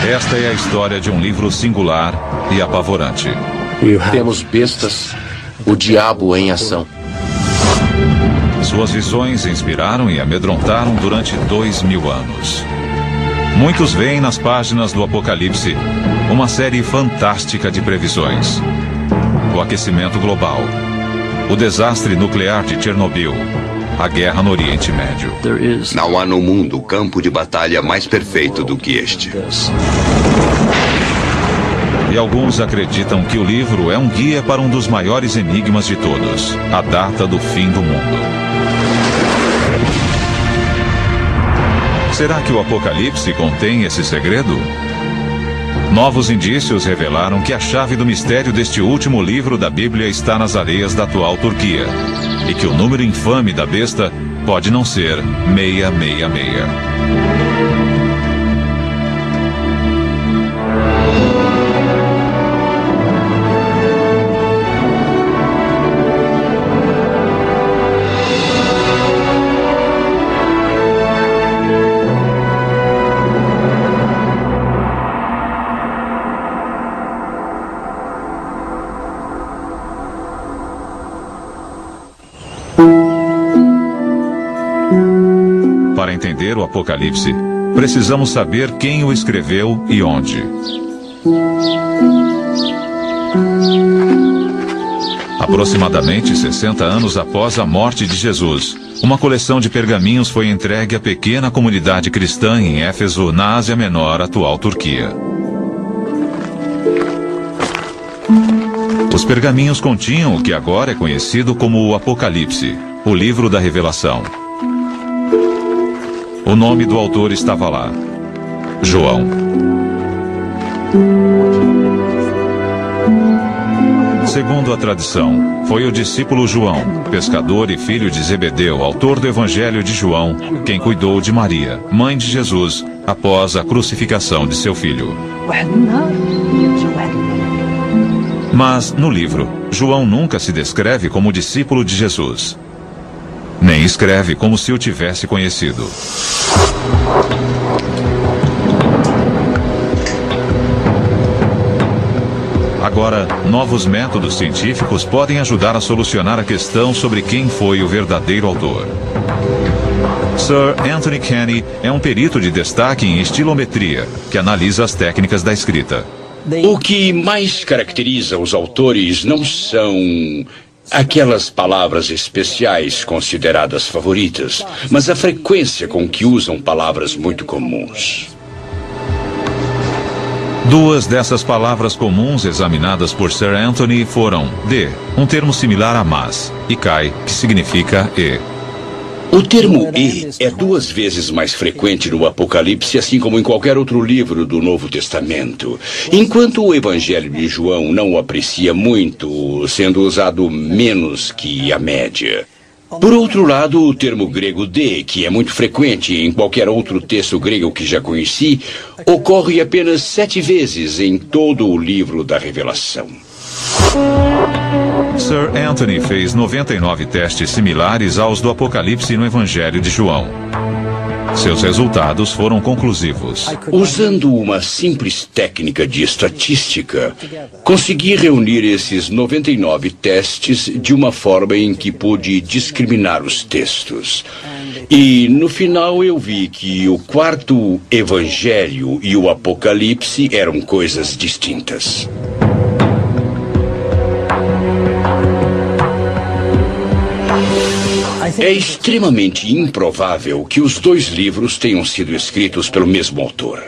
Esta é a história de um livro singular e apavorante. Temos bestas, o diabo em ação. Suas visões inspiraram e amedrontaram durante 2000 anos. Muitos veem nas páginas do Apocalipse uma série fantástica de previsões. O aquecimento global, o desastre nuclear de Chernobyl, a guerra no Oriente Médio. Não há no mundo campo de batalha mais perfeito do que este. E alguns acreditam que o livro é um guia para um dos maiores enigmas de todos, a data do fim do mundo. Será que o Apocalipse contém esse segredo? Novos indícios revelaram que a chave do mistério deste último livro da Bíblia está nas areias da atual Turquia, e que o número infame da besta pode não ser 666. Para entender o Apocalipse, precisamos saber quem o escreveu e onde. Aproximadamente 60 anos após a morte de Jesus, uma coleção de pergaminhos foi entregue à pequena comunidade cristã em Éfeso, na Ásia Menor, atual Turquia. Os pergaminhos continham o que agora é conhecido como o Apocalipse, o livro da Revelação. O nome do autor estava lá: João. Segundo a tradição, foi o discípulo João, pescador e filho de Zebedeu, autor do Evangelho de João, quem cuidou de Maria, mãe de Jesus, após a crucificação de seu filho. Mas, no livro, João nunca se descreve como discípulo de Jesus. Nem escreve como se o tivesse conhecido. Agora, novos métodos científicos podem ajudar a solucionar a questão sobre quem foi o verdadeiro autor. Sir Anthony Kenny é um perito de destaque em estilometria, que analisa as técnicas da escrita. O que mais caracteriza os autores não são aquelas palavras especiais consideradas favoritas, mas a frequência com que usam palavras muito comuns. Duas dessas palavras comuns examinadas por Sir Anthony foram de, um termo similar a mas, e kai, que significa e. O termo e é 2 vezes mais frequente no Apocalipse, assim como em qualquer outro livro do Novo Testamento. Enquanto o Evangelho de João não o aprecia muito, sendo usado menos que a média. Por outro lado, o termo grego de, que é muito frequente em qualquer outro texto grego que já conheci, ocorre apenas 7 vezes em todo o livro da Revelação. Sir Anthony fez 99 testes similares aos do Apocalipse no Evangelho de João. Seus resultados foram conclusivos. Usando uma simples técnica de estatística, consegui reunir esses 99 testes de uma forma em que pude discriminar os textos. E, no final, eu vi que o 4º Evangelho e o Apocalipse eram coisas distintas. É extremamente improvável que os 2 livros tenham sido escritos pelo mesmo autor.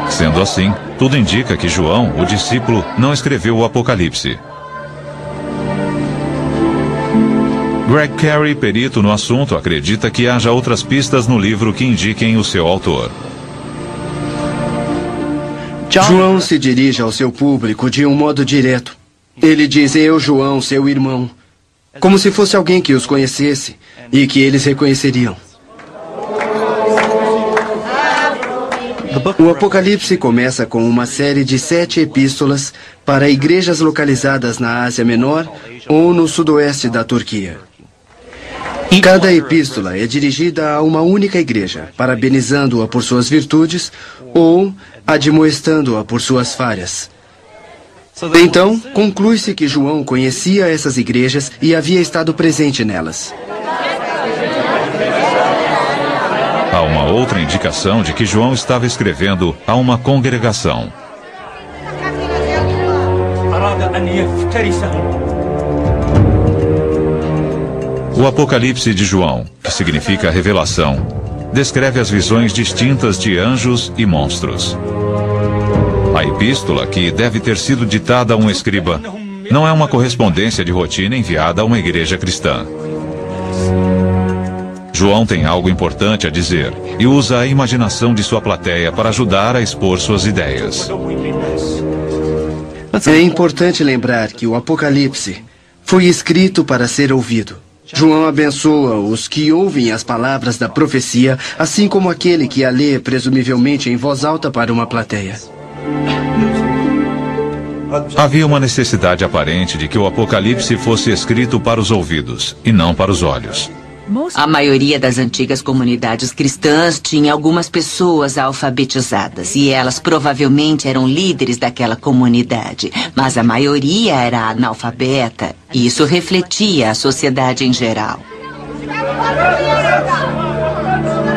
Sendo assim, tudo indica que João, o discípulo, não escreveu o Apocalipse. Greg Carey, perito no assunto, acredita que haja outras pistas no livro que indiquem o seu autor. João se dirige ao seu público de um modo direto. Ele diz: eu, João, seu irmão, como se fosse alguém que os conhecesse e que eles reconheceriam. O Apocalipse começa com uma série de 7 epístolas para igrejas localizadas na Ásia Menor ou no sudoeste da Turquia. Cada epístola é dirigida a uma única igreja, parabenizando-a por suas virtudes ou admoestando-a por suas falhas. Então, conclui-se que João conhecia essas igrejas e havia estado presente nelas. Há uma outra indicação de que João estava escrevendo a uma congregação. O Apocalipse de João, que significa revelação, descreve as visões distintas de anjos e monstros. A epístola, que deve ter sido ditada a um escriba, não é uma correspondência de rotina enviada a uma igreja cristã. João tem algo importante a dizer e usa a imaginação de sua plateia para ajudar a expor suas ideias. É importante lembrar que o Apocalipse foi escrito para ser ouvido. João abençoa os que ouvem as palavras da profecia, assim como aquele que a lê presumivelmente em voz alta para uma plateia. Havia uma necessidade aparente de que o Apocalipse fosse escrito para os ouvidos e não para os olhos. A maioria das antigas comunidades cristãs tinha algumas pessoas alfabetizadas e elas provavelmente eram líderes daquela comunidade, mas a maioria era analfabeta e isso refletia a sociedade em geral.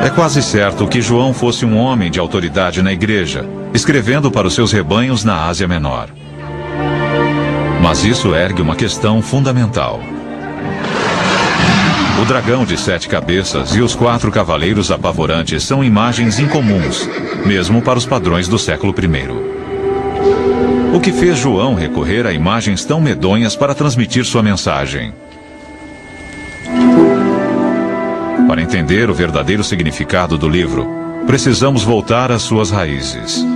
É quase certo que João fosse um homem de autoridade na igreja, escrevendo para os seus rebanhos na Ásia Menor. Mas isso ergue uma questão fundamental. O dragão de 7 cabeças e os 4 cavaleiros apavorantes são imagens incomuns, mesmo para os padrões do século I. O que fez João recorrer a imagens tão medonhas para transmitir sua mensagem? Para entender o verdadeiro significado do livro, precisamos voltar às suas raízes.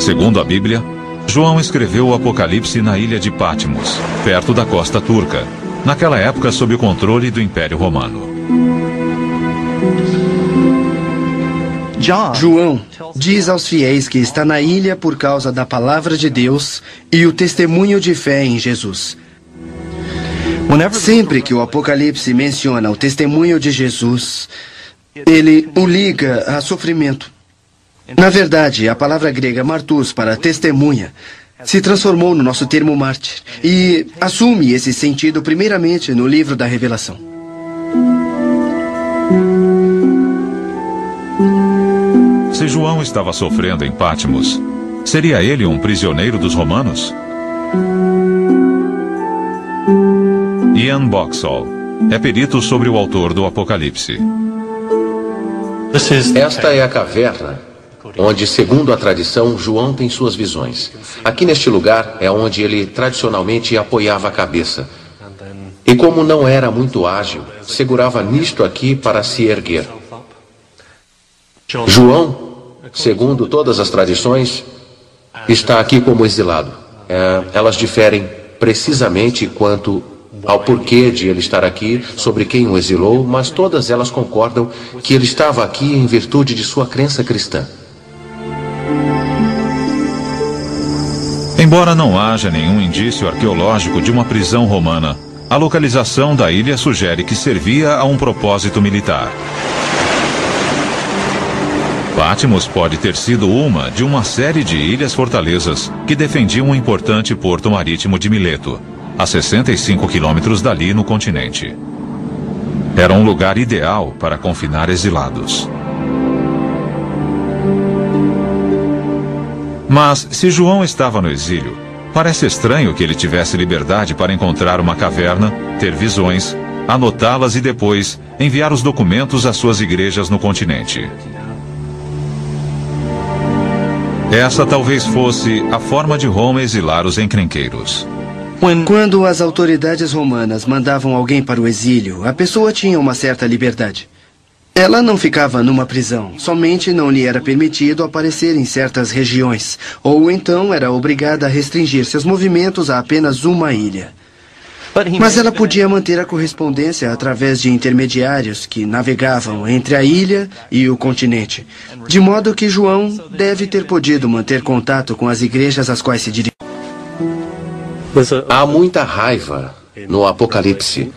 Segundo a Bíblia, João escreveu o Apocalipse na ilha de Patmos, perto da costa turca, naquela época sob o controle do Império Romano. João diz aos fiéis que está na ilha por causa da palavra de Deus e o testemunho de fé em Jesus. Sempre que o Apocalipse menciona o testemunho de Jesus, ele o liga a sofrimento. Na verdade, a palavra grega martus para testemunha se transformou no nosso termo mártir e assume esse sentido primeiramente no livro da Revelação. Se João estava sofrendo em Patmos, seria ele um prisioneiro dos romanos? Ian Boxall é perito sobre o autor do Apocalipse. Esta é a caverna onde, segundo a tradição, João tem suas visões. Aqui neste lugar é onde ele tradicionalmente apoiava a cabeça. E como não era muito ágil, segurava nisto aqui para se erguer. João, segundo todas as tradições, está aqui como exilado. Elas diferem precisamente quanto ao porquê de ele estar aqui, sobre quem o exilou, mas todas elas concordam que ele estava aqui em virtude de sua crença cristã. Embora não haja nenhum indício arqueológico de uma prisão romana, a localização da ilha sugere que servia a um propósito militar. Patmos pode ter sido uma de uma série de ilhas-fortalezas que defendiam um importante porto marítimo de Mileto, a 65 quilômetros dali no continente. Era um lugar ideal para confinar exilados. Mas, se João estava no exílio, parece estranho que ele tivesse liberdade para encontrar uma caverna, ter visões, anotá-las e depois enviar os documentos às suas igrejas no continente. Essa talvez fosse a forma de Roma exilar os encrenqueiros. Quando as autoridades romanas mandavam alguém para o exílio, a pessoa tinha uma certa liberdade. Ela não ficava numa prisão, somente não lhe era permitido aparecer em certas regiões, ou então era obrigada a restringir seus movimentos a apenas uma ilha. Mas ela podia manter a correspondência através de intermediários que navegavam entre a ilha e o continente, de modo que João deve ter podido manter contato com as igrejas às quais se dirigia. Há muita raiva no Apocalipse,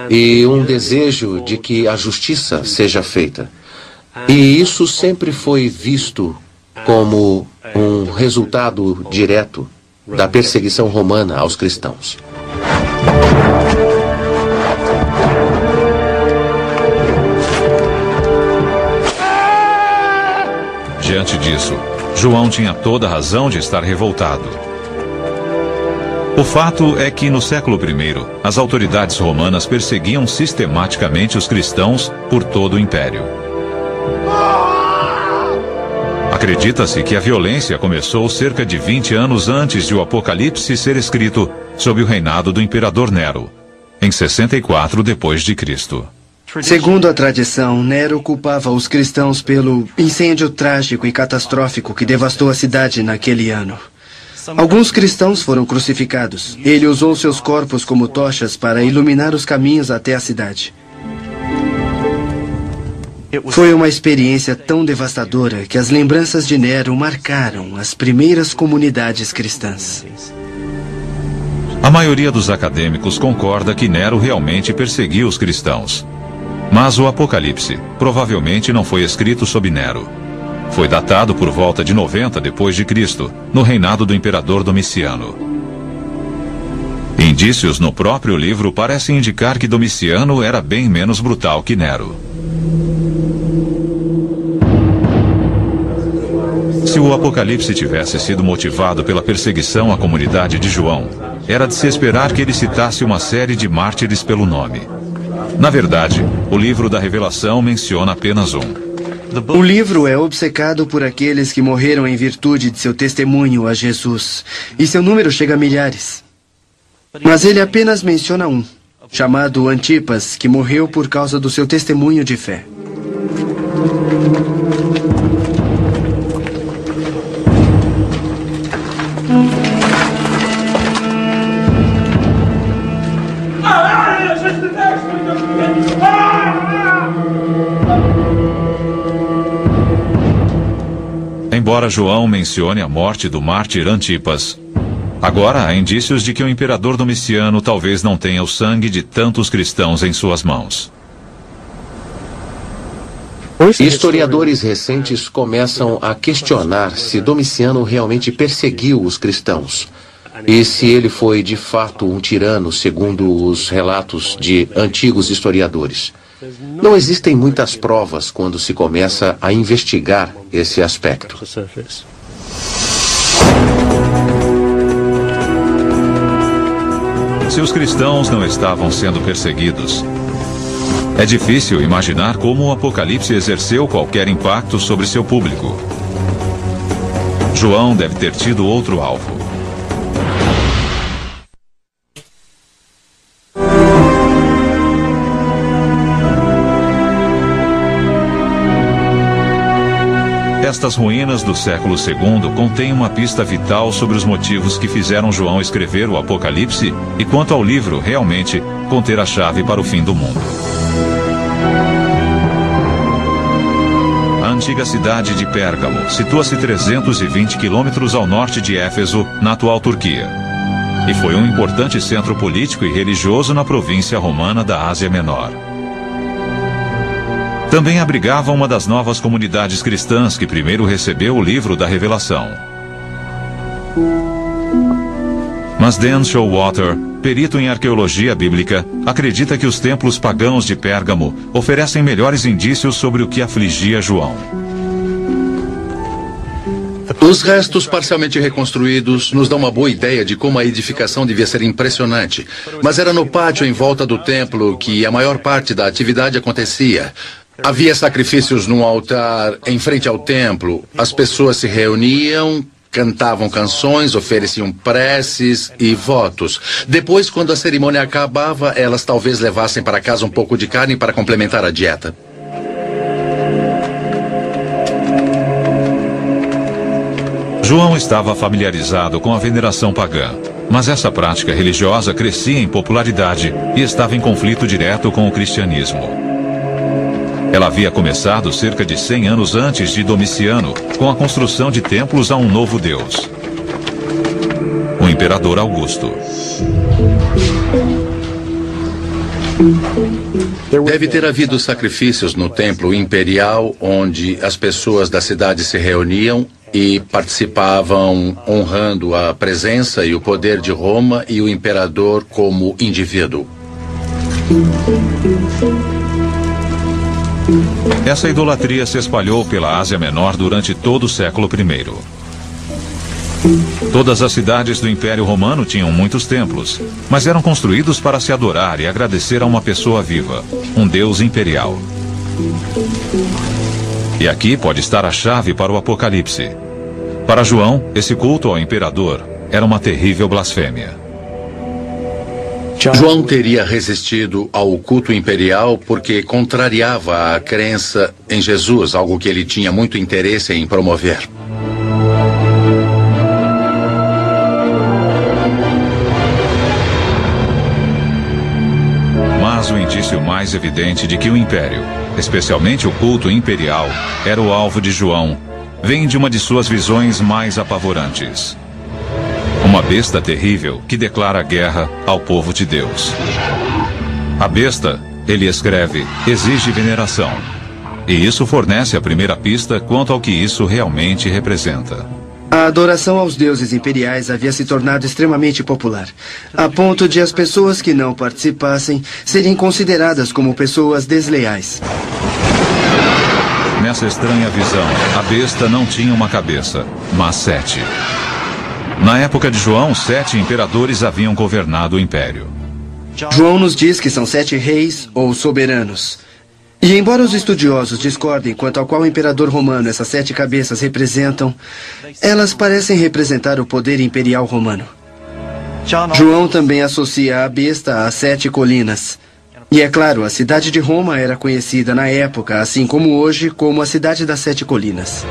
e um desejo de que a justiça seja feita. E isso sempre foi visto como um resultado direto da perseguição romana aos cristãos. Diante disso, João tinha toda a razão de estar revoltado. O fato é que no século I, as autoridades romanas perseguiam sistematicamente os cristãos por todo o império. Acredita-se que a violência começou cerca de 20 anos antes de o Apocalipse ser escrito, sob o reinado do imperador Nero, em 64 d.C. Segundo a tradição, Nero culpava os cristãos pelo incêndio trágico e catastrófico que devastou a cidade naquele ano. Alguns cristãos foram crucificados. Ele usou seus corpos como tochas para iluminar os caminhos até a cidade. Foi uma experiência tão devastadora que as lembranças de Nero marcaram as primeiras comunidades cristãs. A maioria dos acadêmicos concorda que Nero realmente perseguiu os cristãos. Mas o Apocalipse provavelmente não foi escrito sob Nero. Foi datado por volta de 90 d.C., no reinado do imperador Domiciano. Indícios no próprio livro parecem indicar que Domiciano era bem menos brutal que Nero. Se o Apocalipse tivesse sido motivado pela perseguição à comunidade de João, era de se esperar que ele citasse uma série de mártires pelo nome. Na verdade, o livro da Revelação menciona apenas um. O livro é obcecado por aqueles que morreram em virtude de seu testemunho a Jesus, e seu número chega a milhares. Mas ele apenas menciona um, chamado Antipas, que morreu por causa do seu testemunho de fé. Embora João mencione a morte do mártir Antipas, agora há indícios de que o imperador Domiciano talvez não tenha o sangue de tantos cristãos em suas mãos. Historiadores recentes começam a questionar se Domiciano realmente perseguiu os cristãos e se ele foi de fato um tirano, segundo os relatos de antigos historiadores. Não existem muitas provas quando se começa a investigar esse aspecto. Se os cristãos não estavam sendo perseguidos, é difícil imaginar como o Apocalipse exerceu qualquer impacto sobre seu público. João deve ter tido outro alvo. Estas ruínas do século II contêm uma pista vital sobre os motivos que fizeram João escrever o Apocalipse e quanto ao livro realmente conter a chave para o fim do mundo. A antiga cidade de Pérgamo situa-se 320 quilômetros ao norte de Éfeso, na atual Turquia, e foi um importante centro político e religioso na província romana da Ásia Menor. Também abrigava uma das novas comunidades cristãs que primeiro recebeu o livro da Revelação. Mas Dan Showalter, perito em arqueologia bíblica, acredita que os templos pagãos de Pérgamo oferecem melhores indícios sobre o que afligia João. Os restos parcialmente reconstruídos nos dão uma boa ideia de como a edificação devia ser impressionante. Mas era no pátio em volta do templo que a maior parte da atividade acontecia. Havia sacrifícios num altar em frente ao templo. As pessoas se reuniam, cantavam canções, ofereciam preces e votos. Depois, quando a cerimônia acabava, elas talvez levassem para casa um pouco de carne para complementar a dieta. João estava familiarizado com a veneração pagã, mas essa prática religiosa crescia em popularidade e estava em conflito direto com o cristianismo. Ela havia começado cerca de 100 anos antes de Domiciano, com a construção de templos a um novo deus, o imperador Augusto. Deve ter havido sacrifícios no templo imperial, onde as pessoas da cidade se reuniam e participavam honrando a presença e o poder de Roma e o imperador como indivíduo. Essa idolatria se espalhou pela Ásia Menor durante todo o século I. Todas as cidades do Império Romano tinham muitos templos, mas eram construídos para se adorar e agradecer a uma pessoa viva, um deus imperial. E aqui pode estar a chave para o Apocalipse. Para João, esse culto ao imperador era uma terrível blasfêmia. João teria resistido ao culto imperial porque contrariava a crença em Jesus, algo que ele tinha muito interesse em promover. Mas o indício mais evidente de que o império, especialmente o culto imperial, era o alvo de João, vem de uma de suas visões mais apavorantes. Uma besta terrível que declara guerra ao povo de Deus. A besta, ele escreve, exige veneração. E isso fornece a primeira pista quanto ao que isso realmente representa. A adoração aos deuses imperiais havia se tornado extremamente popular, a ponto de as pessoas que não participassem serem consideradas como pessoas desleais. Nessa estranha visão, a besta não tinha uma cabeça, mas 7. Na época de João, 7 imperadores haviam governado o império. João nos diz que são 7 reis ou soberanos. E embora os estudiosos discordem quanto ao qual imperador romano essas 7 cabeças representam, elas parecem representar o poder imperial romano. João também associa a besta às 7 colinas. E é claro, a cidade de Roma era conhecida na época, assim como hoje, como a cidade das 7 colinas.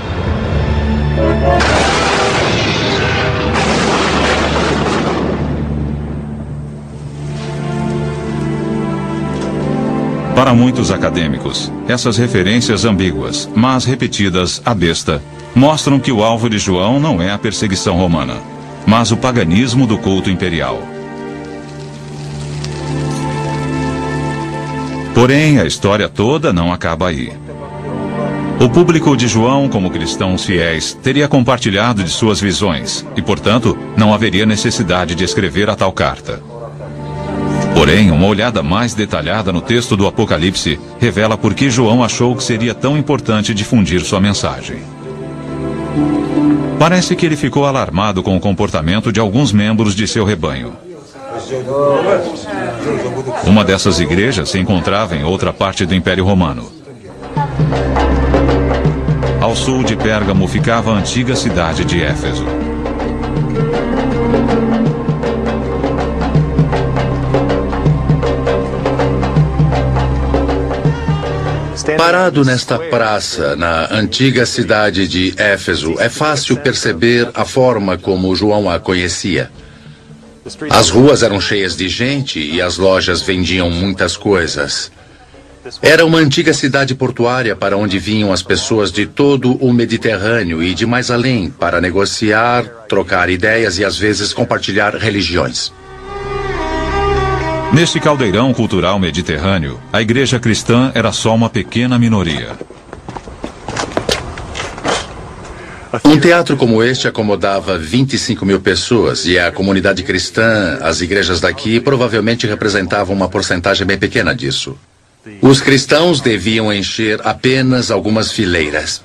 Para muitos acadêmicos, essas referências ambíguas, mas repetidas à besta, mostram que o alvo de João não é a perseguição romana, mas o paganismo do culto imperial. Porém, a história toda não acaba aí. O público de João, como cristãos fiéis, teria compartilhado de suas visões e, portanto, não haveria necessidade de escrever a tal carta. Porém, uma olhada mais detalhada no texto do Apocalipse revela por que João achou que seria tão importante difundir sua mensagem. Parece que ele ficou alarmado com o comportamento de alguns membros de seu rebanho. Uma dessas igrejas se encontrava em outra parte do Império Romano. Ao sul de Pérgamo ficava a antiga cidade de Éfeso. Parado nesta praça, na antiga cidade de Éfeso, é fácil perceber a forma como João a conhecia. As ruas eram cheias de gente e as lojas vendiam muitas coisas. Era uma antiga cidade portuária para onde vinham as pessoas de todo o Mediterrâneo e de mais além para negociar, trocar ideias e às vezes compartilhar religiões. Neste caldeirão cultural mediterrâneo, a igreja cristã era só uma pequena minoria. Um teatro como este acomodava 25 mil pessoas e a comunidade cristã, as igrejas daqui, provavelmente representavam uma porcentagem bem pequena disso. Os cristãos deviam encher apenas algumas fileiras.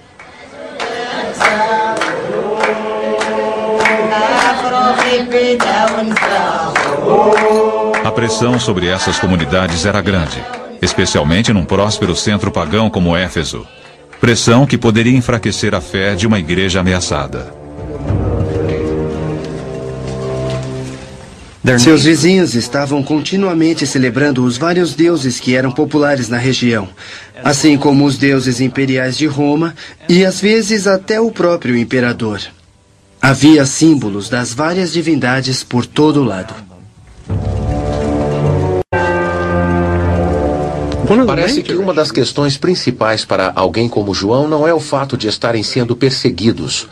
A pressão sobre essas comunidades era grande, especialmente num próspero centro pagão como Éfeso. Pressão que poderia enfraquecer a fé de uma igreja ameaçada. Seus vizinhos estavam continuamente celebrando os vários deuses que eram populares na região, assim como os deuses imperiais de Roma e às vezes até o próprio imperador. Havia símbolos das várias divindades por todo lado. Parece que uma das questões principais para alguém como João não é o fato de estarem sendo perseguidos,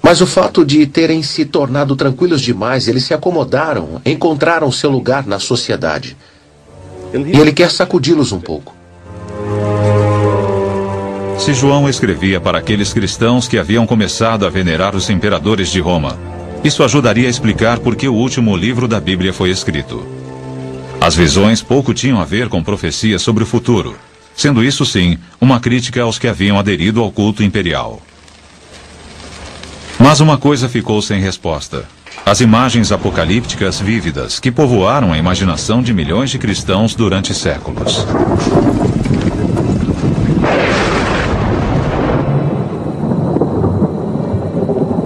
mas o fato de terem se tornado tranquilos demais. Eles se acomodaram, encontraram seu lugar na sociedade. E ele quer sacudi-los um pouco. Se João escrevia para aqueles cristãos que haviam começado a venerar os imperadores de Roma, isso ajudaria a explicar por que o último livro da Bíblia foi escrito. As visões pouco tinham a ver com profecias sobre o futuro, sendo isso, sim, uma crítica aos que haviam aderido ao culto imperial. Mas uma coisa ficou sem resposta. As imagens apocalípticas vívidas que povoaram a imaginação de milhões de cristãos durante séculos.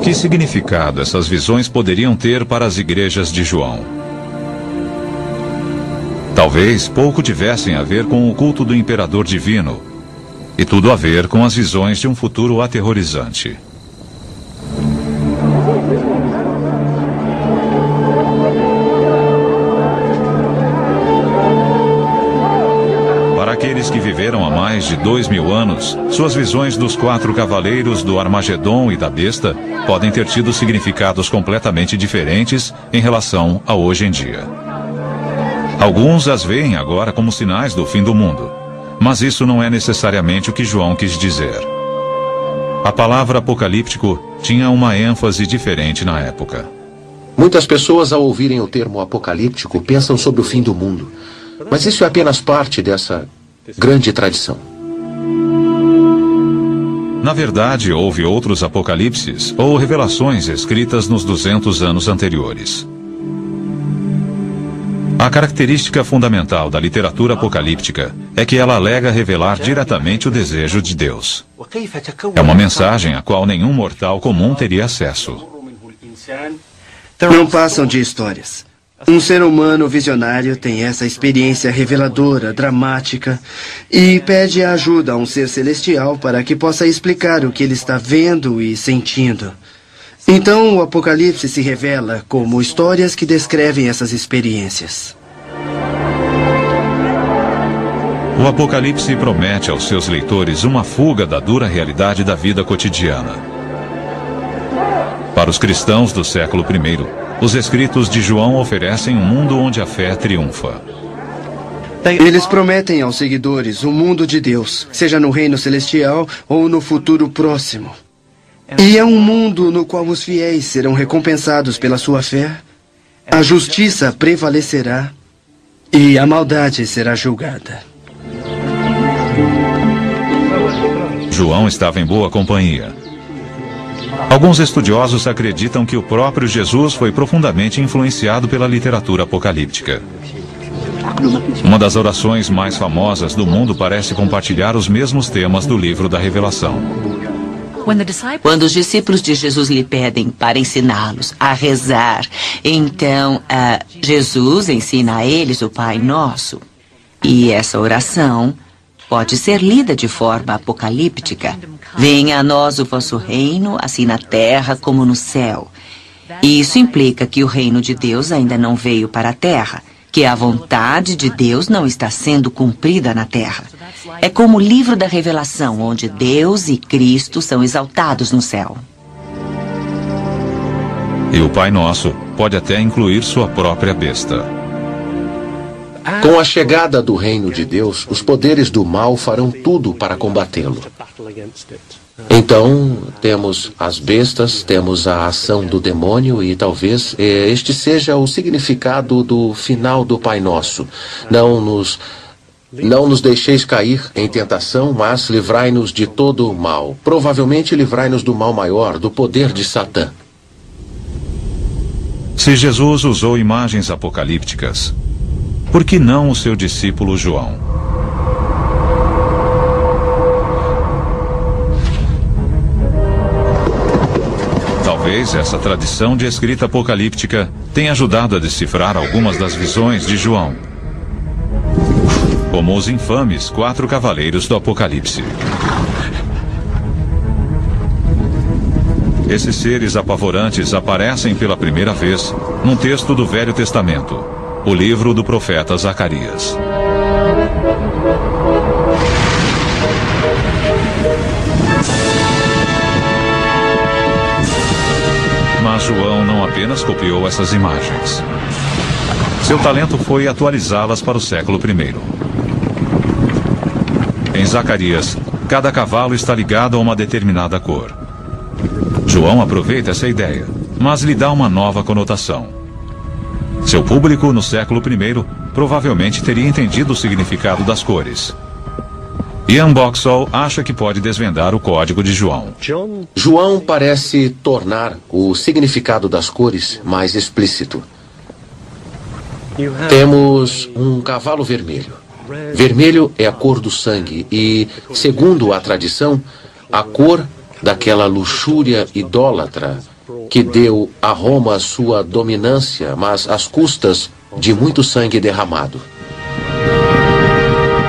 Que significado essas visões poderiam ter para as igrejas de João? Talvez pouco tivessem a ver com o culto do imperador divino, e tudo a ver com as visões de um futuro aterrorizante. Para aqueles que viveram há mais de 2000 anos, suas visões dos 4 cavaleiros do Armagedon e da besta podem ter tido significados completamente diferentes em relação a hoje em dia. Alguns as veem agora como sinais do fim do mundo, mas isso não é necessariamente o que João quis dizer. A palavra apocalíptico tinha uma ênfase diferente na época. Muitas pessoas, ao ouvirem o termo apocalíptico, pensam sobre o fim do mundo. Mas isso é apenas parte dessa grande tradição. Na verdade, houve outros apocalipses ou revelações escritas nos 200 anos anteriores. A característica fundamental da literatura apocalíptica é que ela alega revelar diretamente o desejo de Deus. É uma mensagem à qual nenhum mortal comum teria acesso. Não passam de histórias. Um ser humano visionário tem essa experiência reveladora, dramática, e pede ajuda a um ser celestial para que possa explicar o que ele está vendo e sentindo. Então, o Apocalipse se revela como histórias que descrevem essas experiências. O Apocalipse promete aos seus leitores uma fuga da dura realidade da vida cotidiana. Para os cristãos do século I, os escritos de João oferecem um mundo onde a fé triunfa. Eles prometem aos seguidores um mundo de Deus, seja no reino celestial ou no futuro próximo. E é um mundo no qual os fiéis serão recompensados pela sua fé, a justiça prevalecerá e a maldade será julgada. João estava em boa companhia. Alguns estudiosos acreditam que o próprio Jesus foi profundamente influenciado pela literatura apocalíptica. Uma das orações mais famosas do mundo parece compartilhar os mesmos temas do livro da Revelação. Quando os discípulos de Jesus lhe pedem para ensiná-los a rezar, então Jesus ensina a eles o Pai Nosso. E essa oração pode ser lida de forma apocalíptica. Venha a nós o vosso reino, assim na terra como no céu. E isso implica que o reino de Deus ainda não veio para a terra, que a vontade de Deus não está sendo cumprida na terra. É como o livro da Revelação, onde Deus e Cristo são exaltados no céu. E o Pai Nosso pode até incluir sua própria besta. Com a chegada do reino de Deus, os poderes do mal farão tudo para combatê-lo. Então, temos as bestas, temos a ação do demônio e talvez este seja o significado do final do Pai Nosso. Não nos deixeis cair em tentação, mas livrai-nos de todo o mal. Provavelmente livrai-nos do mal maior, do poder de Satã. Se Jesus usou imagens apocalípticas, por que não o seu discípulo João? Talvez essa tradição de escrita apocalíptica tenha ajudado a decifrar algumas das visões de João, como os infames 4 cavaleiros do Apocalipse. Esses seres apavorantes aparecem pela primeira vez num texto do Velho Testamento, o livro do profeta Zacarias. Mas João não apenas copiou essas imagens. Seu talento foi atualizá-las para o século I. Em Zacarias, cada cavalo está ligado a uma determinada cor. João aproveita essa ideia, mas lhe dá uma nova conotação. Seu público, no século I, provavelmente teria entendido o significado das cores. Ian Boxall acha que pode desvendar o código de João. João parece tornar o significado das cores mais explícito. Temos um cavalo vermelho. Vermelho é a cor do sangue e, segundo a tradição, a cor daquela luxúria idólatra que deu a Roma sua dominância, mas às custas de muito sangue derramado.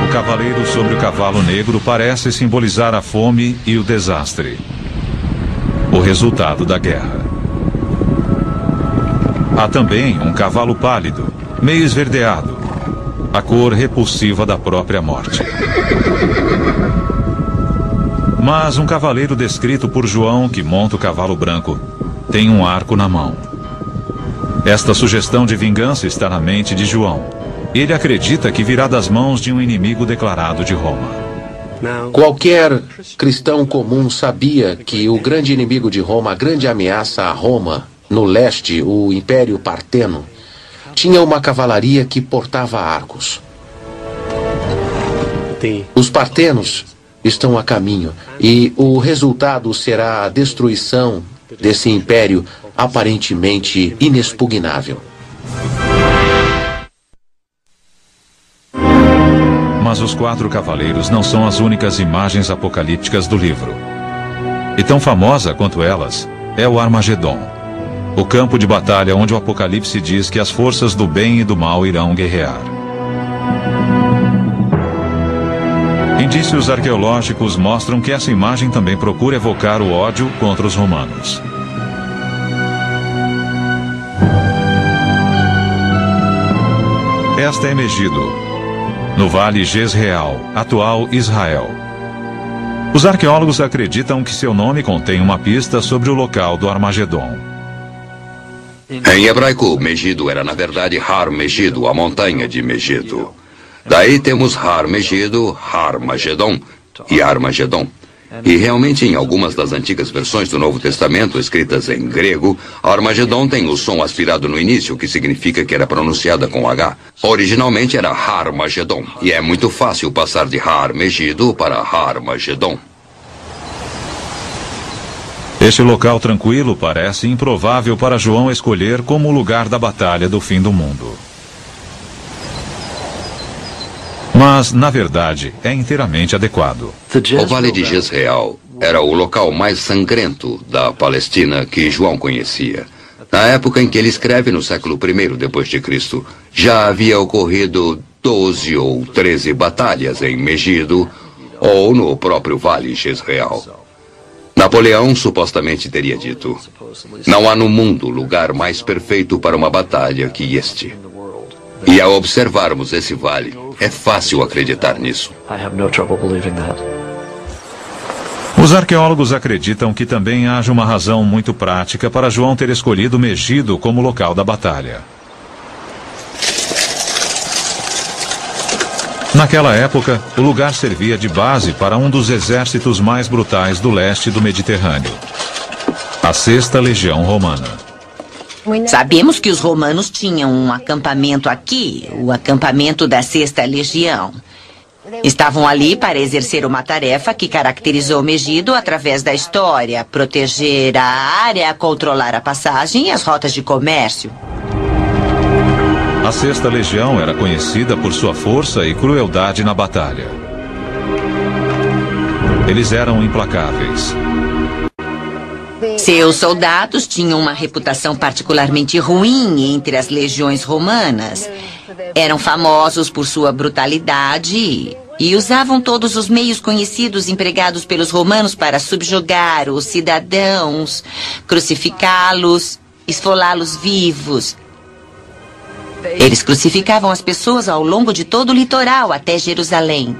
O cavaleiro sobre o cavalo negro parece simbolizar a fome e o desastre, o resultado da guerra. Há também um cavalo pálido, meio esverdeado, a cor repulsiva da própria morte. Mas um cavaleiro descrito por João, que monta o cavalo branco, tem um arco na mão. Esta sugestão de vingança está na mente de João. Ele acredita que virá das mãos de um inimigo declarado de Roma. Qualquer cristão comum sabia que o grande inimigo de Roma, a grande ameaça a Roma, no leste, o Império Parteno, tinha uma cavalaria que portava arcos. Os partenos estão a caminho e o resultado será a destruição desse império aparentemente inexpugnável. Mas os 4 cavaleiros não são as únicas imagens apocalípticas do livro. E tão famosa quanto elas é o Armagedon, o campo de batalha onde o Apocalipse diz que as forças do bem e do mal irão guerrear. Indícios arqueológicos mostram que essa imagem também procura evocar o ódio contra os romanos. Esta é Megido, no Vale Jezreel, atual Israel. Os arqueólogos acreditam que seu nome contém uma pista sobre o local do Armagedon. Em hebraico, Megido era na verdade Har Megido, a montanha de Megido. Daí temos Har Megido, Har Magedon e Armagedon. E realmente em algumas das antigas versões do Novo Testamento, escritas em grego, Armagedon tem o som aspirado no início, que significa que era pronunciada com H. Originalmente era Har Magedon, e é muito fácil passar de Har Megido para Har Magedon. Este local tranquilo parece improvável para João escolher como o lugar da batalha do fim do mundo. Mas, na verdade, é inteiramente adequado. O Vale de Jezreel era o local mais sangrento da Palestina que João conhecia. Na época em que ele escreve, no século I depois de Cristo, já havia ocorrido 12 ou 13 batalhas em Megido ou no próprio Vale Jezreel. Napoleão supostamente teria dito: não há no mundo lugar mais perfeito para uma batalha que este. E ao observarmos esse vale, é fácil acreditar nisso. Os arqueólogos acreditam que também haja uma razão muito prática para João ter escolhido Megido como local da batalha. Naquela época, o lugar servia de base para um dos exércitos mais brutais do leste do Mediterrâneo, a 6ª Legião Romana. Sabemos que os romanos tinham um acampamento aqui, o acampamento da 6ª Legião. Estavam ali para exercer uma tarefa que caracterizou Megido através da história: proteger a área, controlar a passagem e as rotas de comércio. A 6ª Legião era conhecida por sua força e crueldade na batalha. Eles eram implacáveis. Seus soldados tinham uma reputação particularmente ruim entre as legiões romanas. Eram famosos por sua brutalidade e usavam todos os meios conhecidos empregados pelos romanos para subjugar os cidadãos, crucificá-los, esfolá-los vivos. Eles crucificavam as pessoas ao longo de todo o litoral até Jerusalém.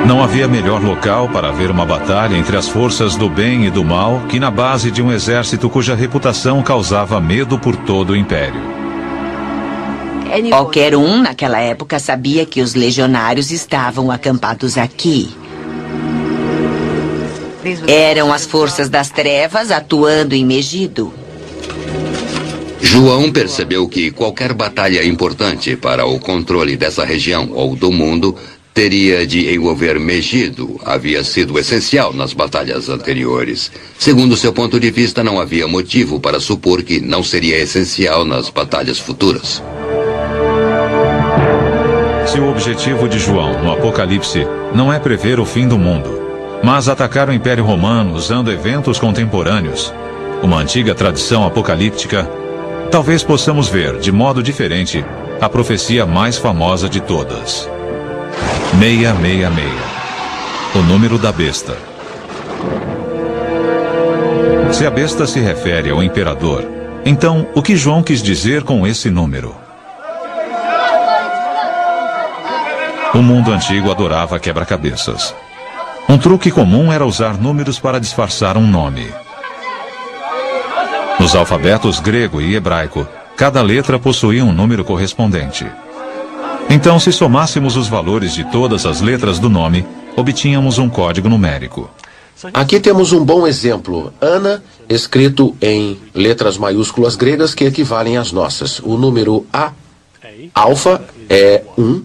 Não havia melhor local para ver uma batalha entre as forças do bem e do mal que na base de um exército cuja reputação causava medo por todo o império. Qualquer um naquela época sabia que os legionários estavam acampados aqui. Eram as forças das trevas atuando em Megido. João percebeu que qualquer batalha importante para o controle dessa região ou do mundo teria de envolver Megido. Havia sido essencial nas batalhas anteriores. Segundo seu ponto de vista, não havia motivo para supor que não seria essencial nas batalhas futuras. Se o objetivo de João no Apocalipse não é prever o fim do mundo, mas atacar o Império Romano usando eventos contemporâneos, uma antiga tradição apocalíptica, talvez possamos ver, de modo diferente, a profecia mais famosa de todas. 666, o número da besta. Se a besta se refere ao imperador, então o que João quis dizer com esse número? O mundo antigo adorava quebra-cabeças. Um truque comum era usar números para disfarçar um nome. Nos alfabetos grego e hebraico, cada letra possuía um número correspondente. Então, se somássemos os valores de todas as letras do nome, obtínhamos um código numérico. Aqui temos um bom exemplo. Ana, escrito em letras maiúsculas gregas que equivalem às nossas. O número A, alfa, é 1.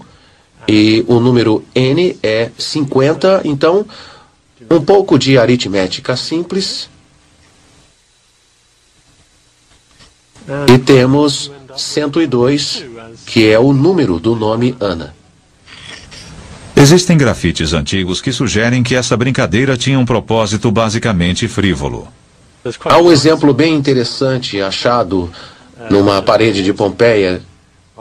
E o número N é 50, então, um pouco de aritmética simples. E temos 102, que é o número do nome Ana. Existem grafites antigos que sugerem que essa brincadeira tinha um propósito basicamente frívolo. Há um exemplo bem interessante achado numa parede de Pompeia,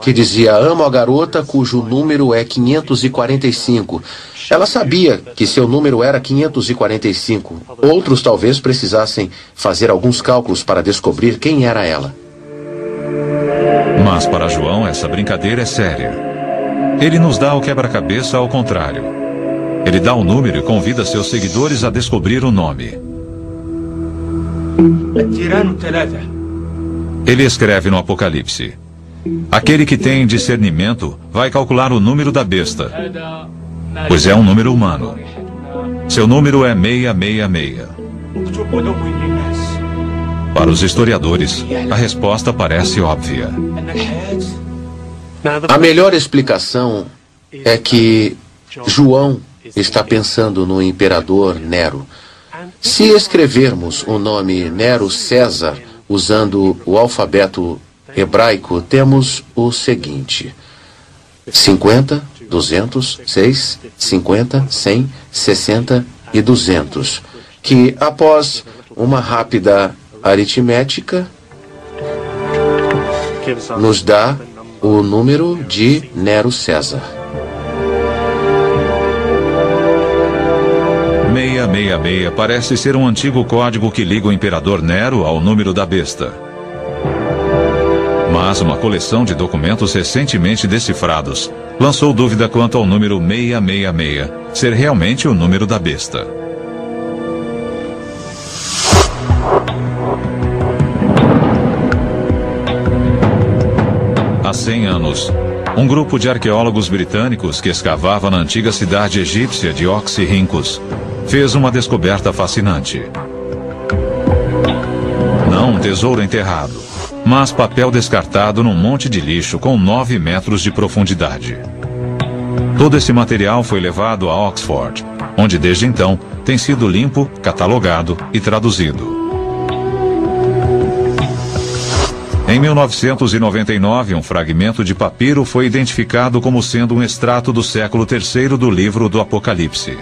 que dizia: amo a garota cujo número é 545. Ela sabia que seu número era 545. Outros talvez precisassem fazer alguns cálculos para descobrir quem era ela. Mas para João essa brincadeira é séria. Ele nos dá o quebra-cabeça ao contrário. Ele dá o número e convida seus seguidores a descobrir o nome. Ele escreve no Apocalipse: aquele que tem discernimento vai calcular o número da besta, pois é um número humano. Seu número é 666. Para os historiadores, a resposta parece óbvia. A melhor explicação é que João está pensando no imperador Nero. Se escrevermos o nome Nero César usando o alfabeto hebraico, temos o seguinte: 50, 200, 6, 50, 100, 60 e 200, que após uma rápida aritmética nos dá o número de Nero César. 666 parece ser um antigo código que liga o imperador Nero ao número da besta. Mas uma coleção de documentos recentemente decifrados lançou dúvida quanto ao número 666 ser realmente o número da besta. Há 100 anos, um grupo de arqueólogos britânicos que escavava na antiga cidade egípcia de Oxirhynchos fez uma descoberta fascinante. Não um tesouro enterrado, mas papel descartado num monte de lixo com 9 metros de profundidade. Todo esse material foi levado a Oxford, onde desde então tem sido limpo, catalogado e traduzido. Em 1999, um fragmento de papiro foi identificado como sendo um extrato do século III do livro do Apocalipse.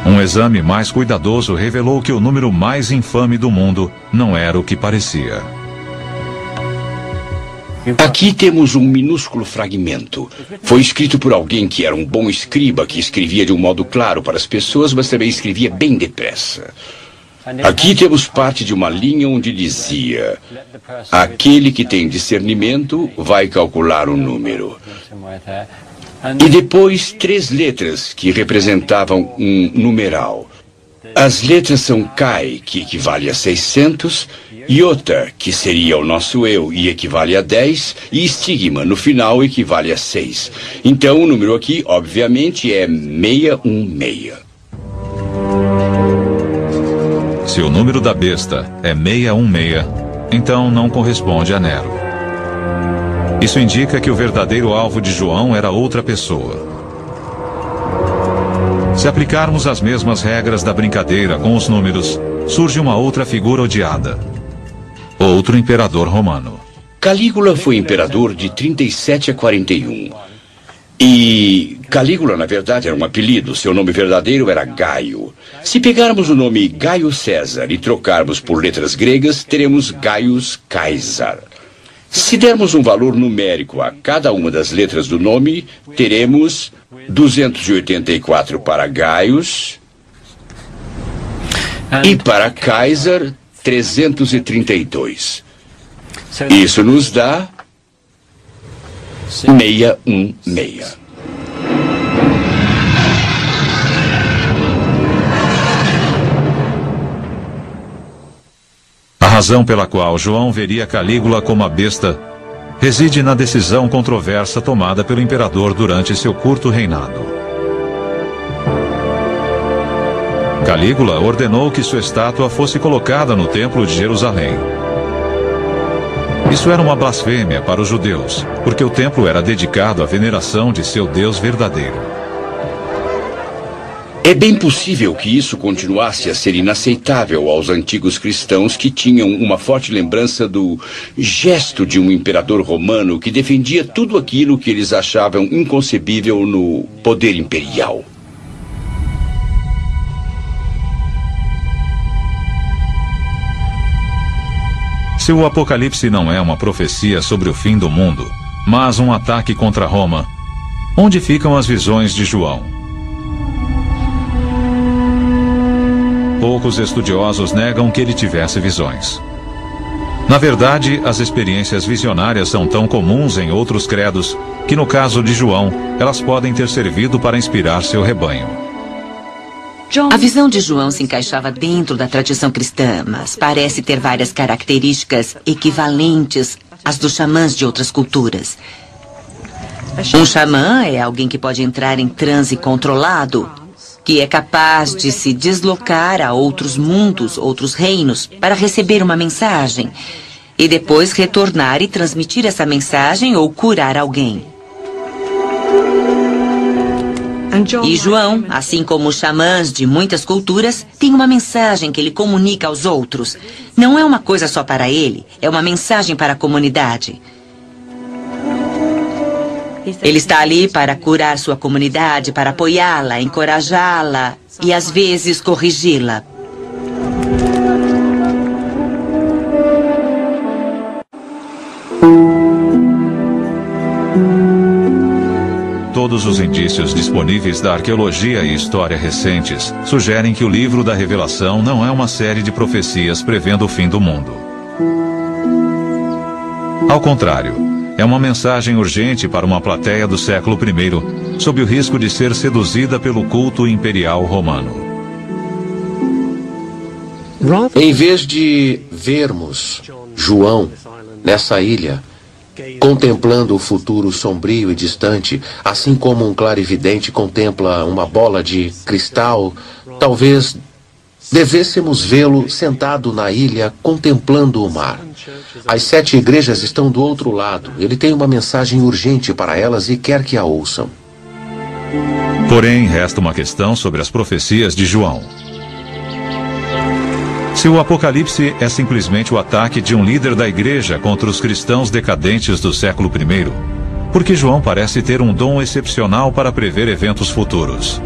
Um exame mais cuidadoso revelou que o número mais infame do mundo não era o que parecia. Aqui temos um minúsculo fragmento. Foi escrito por alguém que era um bom escriba, que escrevia de um modo claro para as pessoas, mas também escrevia bem depressa. Aqui temos parte de uma linha onde dizia: aquele que tem discernimento vai calcular o número. E depois 3 letras que representavam um numeral. As letras são Kai, que equivale a 600, Iota, que seria o nosso eu e equivale a 10, e Estigma, no final, equivale a 6. Então, o número aqui, obviamente, é 616. Se o número da besta é 616, então não corresponde a Nero. Isso indica que o verdadeiro alvo de João era outra pessoa. Se aplicarmos as mesmas regras da brincadeira com os números, surge uma outra figura odiada. Outro imperador romano. Calígula foi imperador de 37 a 41. E Calígula, na verdade, era um apelido. Seu nome verdadeiro era Gaio. Se pegarmos o nome Gaio César e trocarmos por letras gregas, teremos Gaius Caesar. Se dermos um valor numérico a cada uma das letras do nome, teremos 284 para Gaius e para Caesar 332. Isso nos dá 616. A razão pela qual João veria Calígula como a besta reside na decisão controversa tomada pelo imperador durante seu curto reinado. Calígula ordenou que sua estátua fosse colocada no Templo de Jerusalém. Isso era uma blasfêmia para os judeus, porque o templo era dedicado à veneração de seu Deus verdadeiro. É bem possível que isso continuasse a ser inaceitável aos antigos cristãos que tinham uma forte lembrança do gesto de um imperador romano que defendia tudo aquilo que eles achavam inconcebível no poder imperial. Se o Apocalipse não é uma profecia sobre o fim do mundo, mas um ataque contra Roma, onde ficam as visões de João? Poucos estudiosos negam que ele tivesse visões. Na verdade, as experiências visionárias são tão comuns em outros credos que, no caso de João, elas podem ter servido para inspirar seu rebanho. A visão de João se encaixava dentro da tradição cristã, mas parece ter várias características equivalentes às dos xamãs de outras culturas. Um xamã é alguém que pode entrar em transe controlado, que é capaz de se deslocar a outros mundos, outros reinos, para receber uma mensagem e depois retornar e transmitir essa mensagem ou curar alguém. E João, assim como os xamãs de muitas culturas, tem uma mensagem que ele comunica aos outros. Não é uma coisa só para ele, é uma mensagem para a comunidade. Ele está ali para curar sua comunidade, para apoiá-la, encorajá-la e, às vezes, corrigi-la. Todos os indícios disponíveis da arqueologia e história recentes sugerem que o livro da Revelação não é uma série de profecias prevendo o fim do mundo. Ao contrário, é uma mensagem urgente para uma plateia do século I, sob o risco de ser seduzida pelo culto imperial romano. Em vez de vermos João nessa ilha, contemplando o futuro sombrio e distante, assim como um clarividente contempla uma bola de cristal, talvez devêssemos vê-lo sentado na ilha contemplando o mar. As 7 igrejas estão do outro lado. Ele tem uma mensagem urgente para elas e quer que a ouçam. Porém, resta uma questão sobre as profecias de João. Se o Apocalipse é simplesmente o ataque de um líder da igreja contra os cristãos decadentes do século I, por que João parece ter um dom excepcional para prever eventos futuros?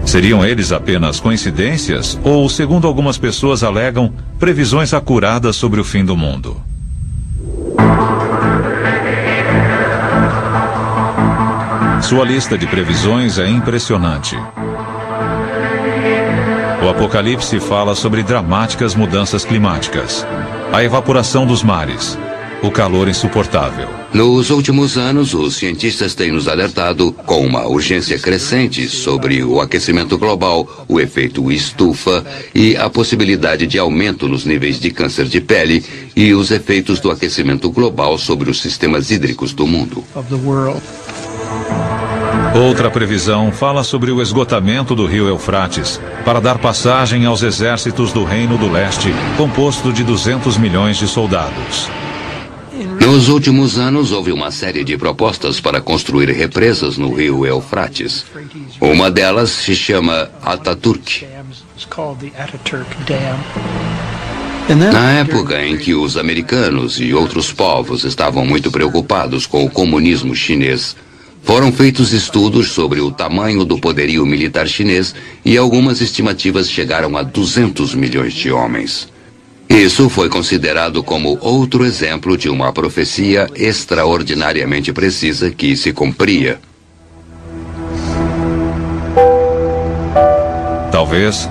Seriam eles apenas coincidências ou, segundo algumas pessoas alegam, previsões acuradas sobre o fim do mundo? Sua lista de previsões é impressionante. O Apocalipse fala sobre dramáticas mudanças climáticas, a evaporação dos mares, o calor insuportável. Nos últimos anos, os cientistas têm nos alertado com uma urgência crescente sobre o aquecimento global, o efeito estufa e a possibilidade de aumento nos níveis de câncer de pele e os efeitos do aquecimento global sobre os sistemas hídricos do mundo. Outra previsão fala sobre o esgotamento do rio Eufrates para dar passagem aos exércitos do Reino do Leste, composto de 200 milhões de soldados. Nos últimos anos, houve uma série de propostas para construir represas no rio Eufrates. Uma delas se chama Ataturk. Na época em que os americanos e outros povos estavam muito preocupados com o comunismo chinês, foram feitos estudos sobre o tamanho do poderio militar chinês e algumas estimativas chegaram a 200 milhões de homens. Isso foi considerado como outro exemplo de uma profecia extraordinariamente precisa que se cumpria. Talvez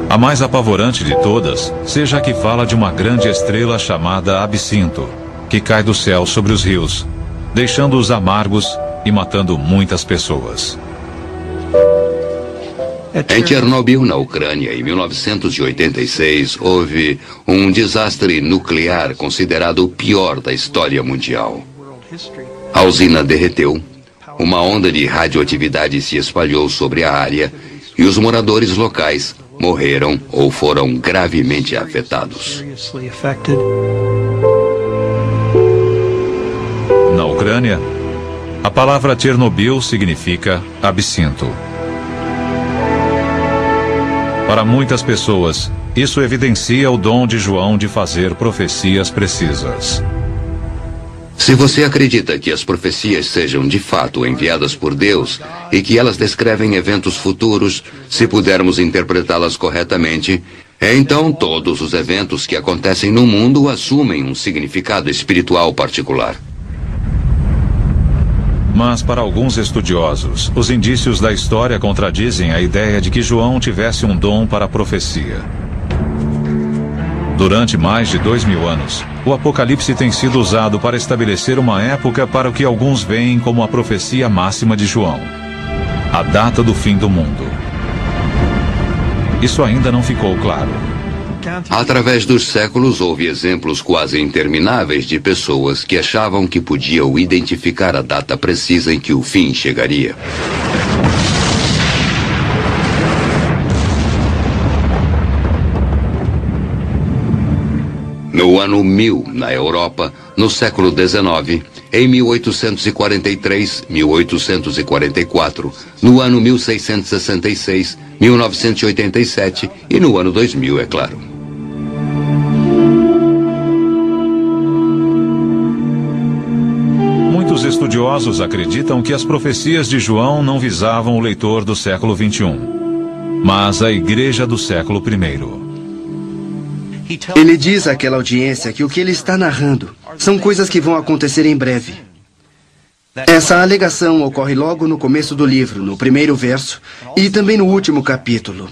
a mais apavorante de todas seja a que fala de uma grande estrela chamada Absinto, que cai do céu sobre os rios, deixando-os amargos e matando muitas pessoas. Em Chernobyl, na Ucrânia, em 1986, houve um desastre nuclear considerado o pior da história mundial. A usina derreteu, uma onda de radioatividade se espalhou sobre a área e os moradores locais morreram ou foram gravemente afetados. Na Ucrânia, a palavra Chernobyl significa absinto. Para muitas pessoas, isso evidencia o dom de João de fazer profecias precisas. Se você acredita que as profecias sejam de fato enviadas por Deus e que elas descrevem eventos futuros, se pudermos interpretá-las corretamente, então todos os eventos que acontecem no mundo assumem um significado espiritual particular. Mas para alguns estudiosos, os indícios da história contradizem a ideia de que João tivesse um dom para a profecia. Durante mais de 2000 anos, o Apocalipse tem sido usado para estabelecer uma época para o que alguns veem como a profecia máxima de João, a data do fim do mundo. Isso ainda não ficou claro. Através dos séculos, houve exemplos quase intermináveis de pessoas que achavam que podiam identificar a data precisa em que o fim chegaria. No ano 1000, na Europa, no século XIX, em 1843, 1844, no ano 1666, 1987 e no ano 2000, é claro. Muitos estudiosos acreditam que as profecias de João não visavam o leitor do século XXI, mas a igreja do século I. Ele diz àquela audiência que o que ele está narrando são coisas que vão acontecer em breve. Essa alegação ocorre logo no começo do livro, no primeiro verso, e também no último capítulo.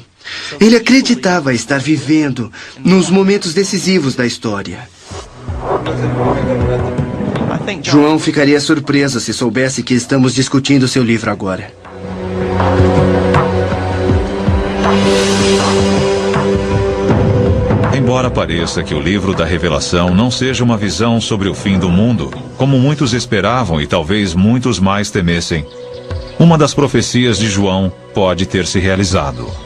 Ele acreditava estar vivendo nos momentos decisivos da história. João ficaria surpreso se soubesse que estamos discutindo seu livro agora. Embora pareça que o livro da Revelação não seja uma visão sobre o fim do mundo, como muitos esperavam e talvez muitos mais temessem, uma das profecias de João pode ter se realizado.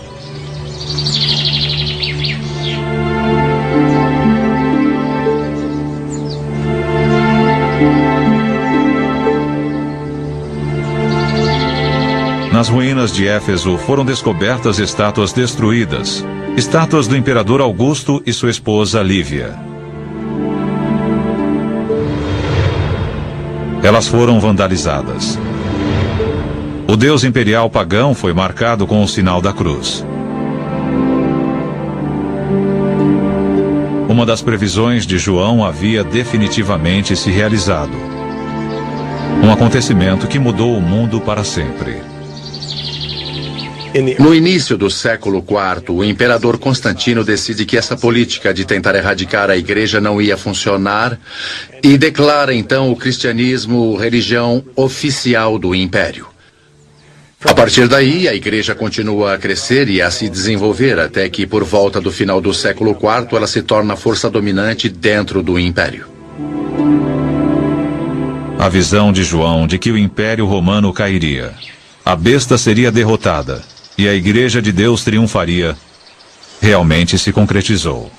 Nas ruínas de Éfeso foram descobertas estátuas destruídas, estátuas do imperador Augusto e sua esposa Lívia. Elas foram vandalizadas. O deus imperial pagão foi marcado com o sinal da cruz. Uma das previsões de João havia definitivamente se realizado. Um acontecimento que mudou o mundo para sempre. No início do século IV, o imperador Constantino decide que essa política de tentar erradicar a igreja não ia funcionar e declara então o cristianismo religião oficial do império. A partir daí, a igreja continua a crescer e a se desenvolver até que, por volta do final do século IV, ela se torna a força dominante dentro do império. A visão de João de que o Império Romano cairia, a besta seria derrotada e a Igreja de Deus triunfaria, realmente se concretizou.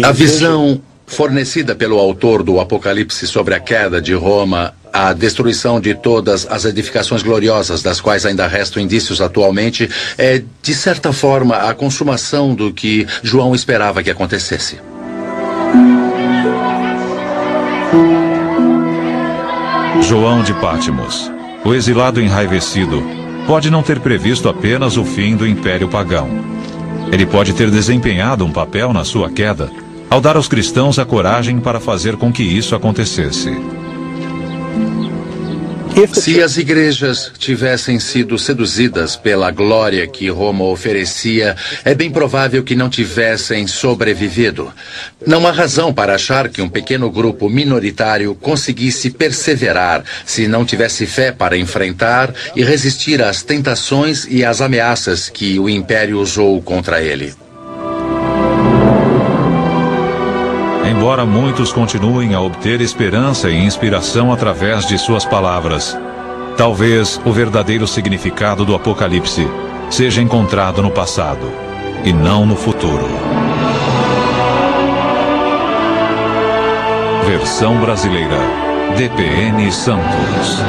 A visão fornecida pelo autor do Apocalipse sobre a queda de Roma, a destruição de todas as edificações gloriosas das quais ainda restam indícios atualmente, é, de certa forma, a consumação do que João esperava que acontecesse. João de Pátimos, o exilado enraivecido, pode não ter previsto apenas o fim do Império Pagão. Ele pode ter desempenhado um papel na sua queda, ao dar aos cristãos a coragem para fazer com que isso acontecesse. Se as igrejas tivessem sido seduzidas pela glória que Roma oferecia, é bem provável que não tivessem sobrevivido. Não há razão para achar que um pequeno grupo minoritário conseguisse perseverar se não tivesse fé para enfrentar e resistir às tentações e às ameaças que o império usou contra ele. Embora muitos continuem a obter esperança e inspiração através de suas palavras, talvez o verdadeiro significado do Apocalipse seja encontrado no passado e não no futuro. Versão brasileira, DPN Santos.